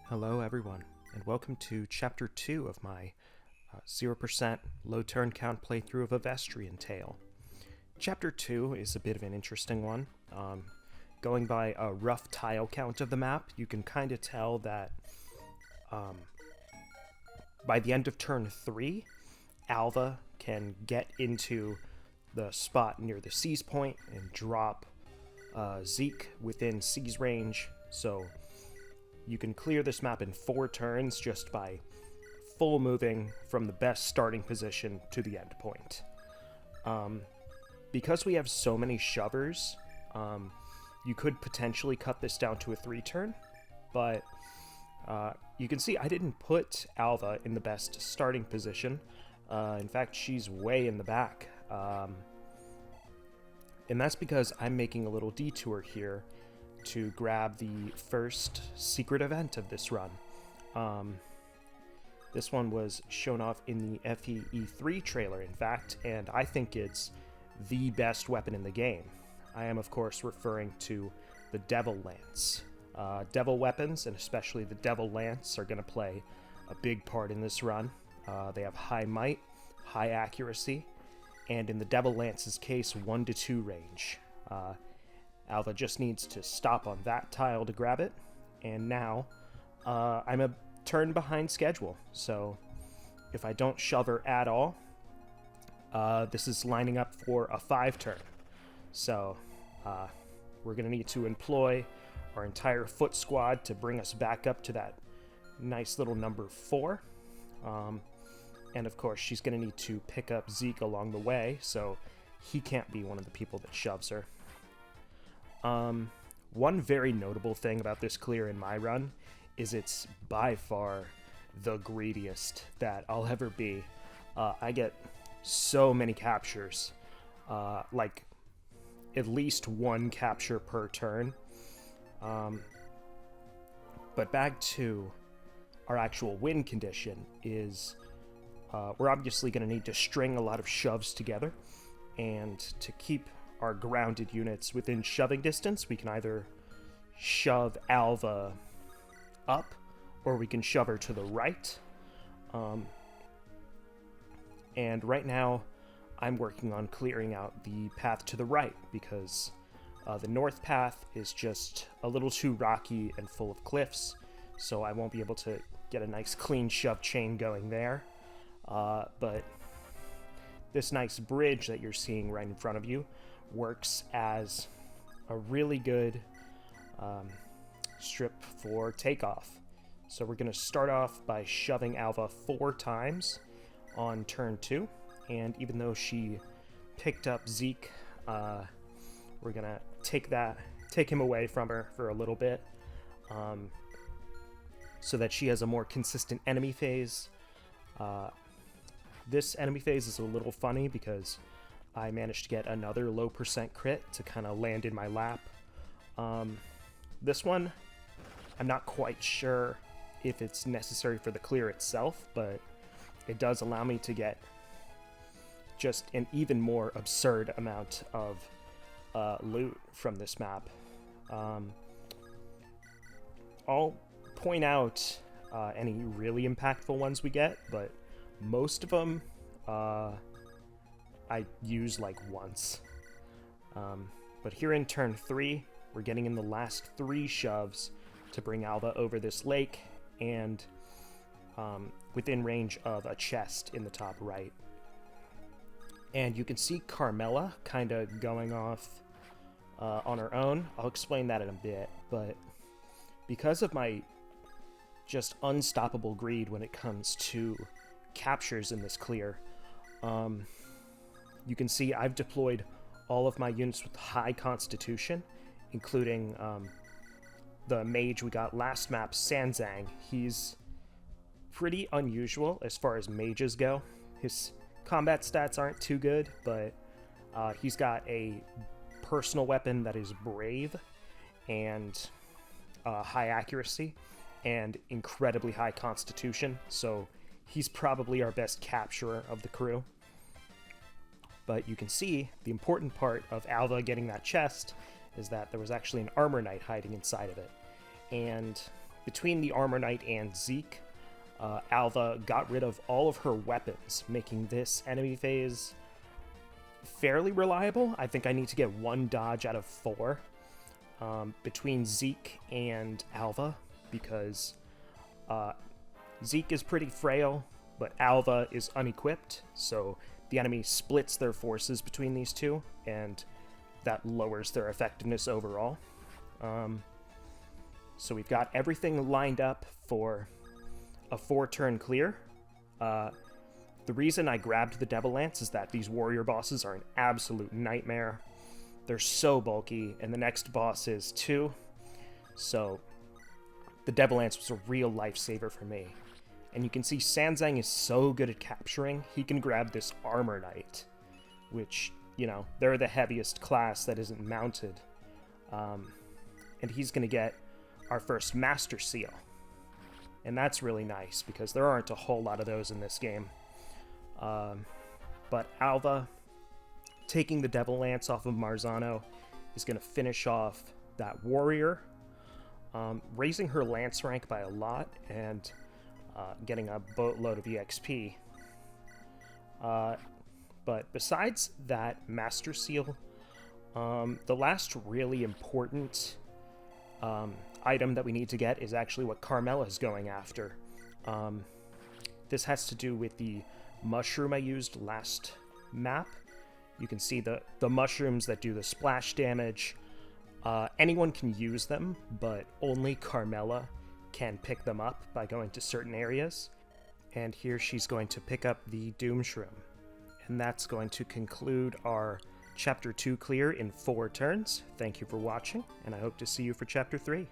Hello everyone, and welcome to Chapter 2 of my 0% low turn count playthrough of a Vestrian Tale. Chapter 2 is a bit of an interesting one. Going by a rough tile count of the map, you can kind of tell that by the end of turn 3, Alva can get into the spot near the seize point and drop Zeke within seize range, so you can clear this map in 4 turns just by full moving from the best starting position to the end point. Because we have so many shovers, you could potentially cut this down to a 3-turn, but you can see I didn't put Alva in the best starting position. In fact, she's way in the back. And that's because I'm making a little detour here to grab the first secret event of this run. This one was shown off in the FEE3 trailer, in fact, and I think it's the best weapon in the game. I am, of course, referring to the Devil Lance. Devil weapons, and especially the Devil Lance, are going to play a big part in this run. They have high might, high accuracy, and in the Devil Lance's case, 1 to 2 range. Alva just needs to stop on that tile to grab it, and now I'm a turn behind schedule, so if I don't shove her at all, this is lining up for a 5-turn. So we're going to need to employ our entire foot squad to bring us back up to that nice little number 4. And of course, she's going to need to pick up Zeke along the way, so he can't be one of the people that shoves her. One very notable thing about this clear in my run is it's by far the greediest that I'll ever be. I get so many captures, like at least 1 capture per turn. But back to our actual win condition is we're obviously going to need to string a lot of shoves together, and to keep our grounded units within shoving distance, we can either shove Alva up or we can shove her to the right. And right now I'm working on clearing out the path to the right because the north path is just a little too rocky and full of cliffs, so I won't be able to get a nice clean shove chain going there. But this nice bridge that you're seeing right in front of you works as a really good strip for takeoff. So we're going to start off by shoving Alva 4 times on turn 2, and even though she picked up Zeke, we're going to take him away from her for a little bit, so that she has a more consistent enemy phase. This enemy phase is a little funny because I managed to get another low percent crit to kind of land in my lap. This one, I'm not quite sure if it's necessary for the clear itself, but it does allow me to get just an even more absurd amount of loot from this map. I'll point out any really impactful ones we get, but most of them I use like once. But here in turn 3, we're getting in the last 3 shoves to bring Alva over this lake and within range of a chest in the top right. And you can see Carmela kind of going off on her own. I'll explain that in a bit, but because of my just unstoppable greed when it comes to captures in this clear, you can see I've deployed all of my units with high constitution, including the mage we got last map, Sanzang. He's pretty unusual as far as mages go. His combat stats aren't too good, but he's got a personal weapon that is brave and high accuracy and incredibly high constitution, so he's probably our best capturer of the crew. But you can see the important part of Alva getting that chest is that there was actually an armor knight hiding inside of it. And between the Armor Knight and Zeke, Alva got rid of all of her weapons, making this enemy phase fairly reliable. I think I need to get 1 dodge out of 4 between Zeke and Alva, because Zeke is pretty frail, but Alva is unequipped, so the enemy splits their forces between these two, and that lowers their effectiveness overall. So we've got everything lined up for a 4-turn clear. The reason I grabbed the Devil Lance is that these warrior bosses are an absolute nightmare. They're so bulky, and the next boss is too. So the Devil Lance was a real lifesaver for me. And you can see Sanzang is so good at capturing, he can grab this Armor Knight, which, you know, they're the heaviest class that isn't mounted. And he's going to get our first Master Seal. And that's really nice, because there aren't a whole lot of those in this game. But Alva, taking the Devil Lance off of Marzano, is going to finish off that warrior, raising her lance rank by a lot, and getting a boatload of EXP. But besides that Master Seal, the last really important item that we need to get is actually what Carmela's going after. This has to do with the mushroom I used last map. You can see the mushrooms that do the splash damage. Anyone can use them, but only Carmela can pick them up by going to certain areas. And here she's going to pick up the Doom Shroom. And that's going to conclude our Chapter 2 clear in 4 turns. Thank you for watching, and I hope to see you for Chapter 3.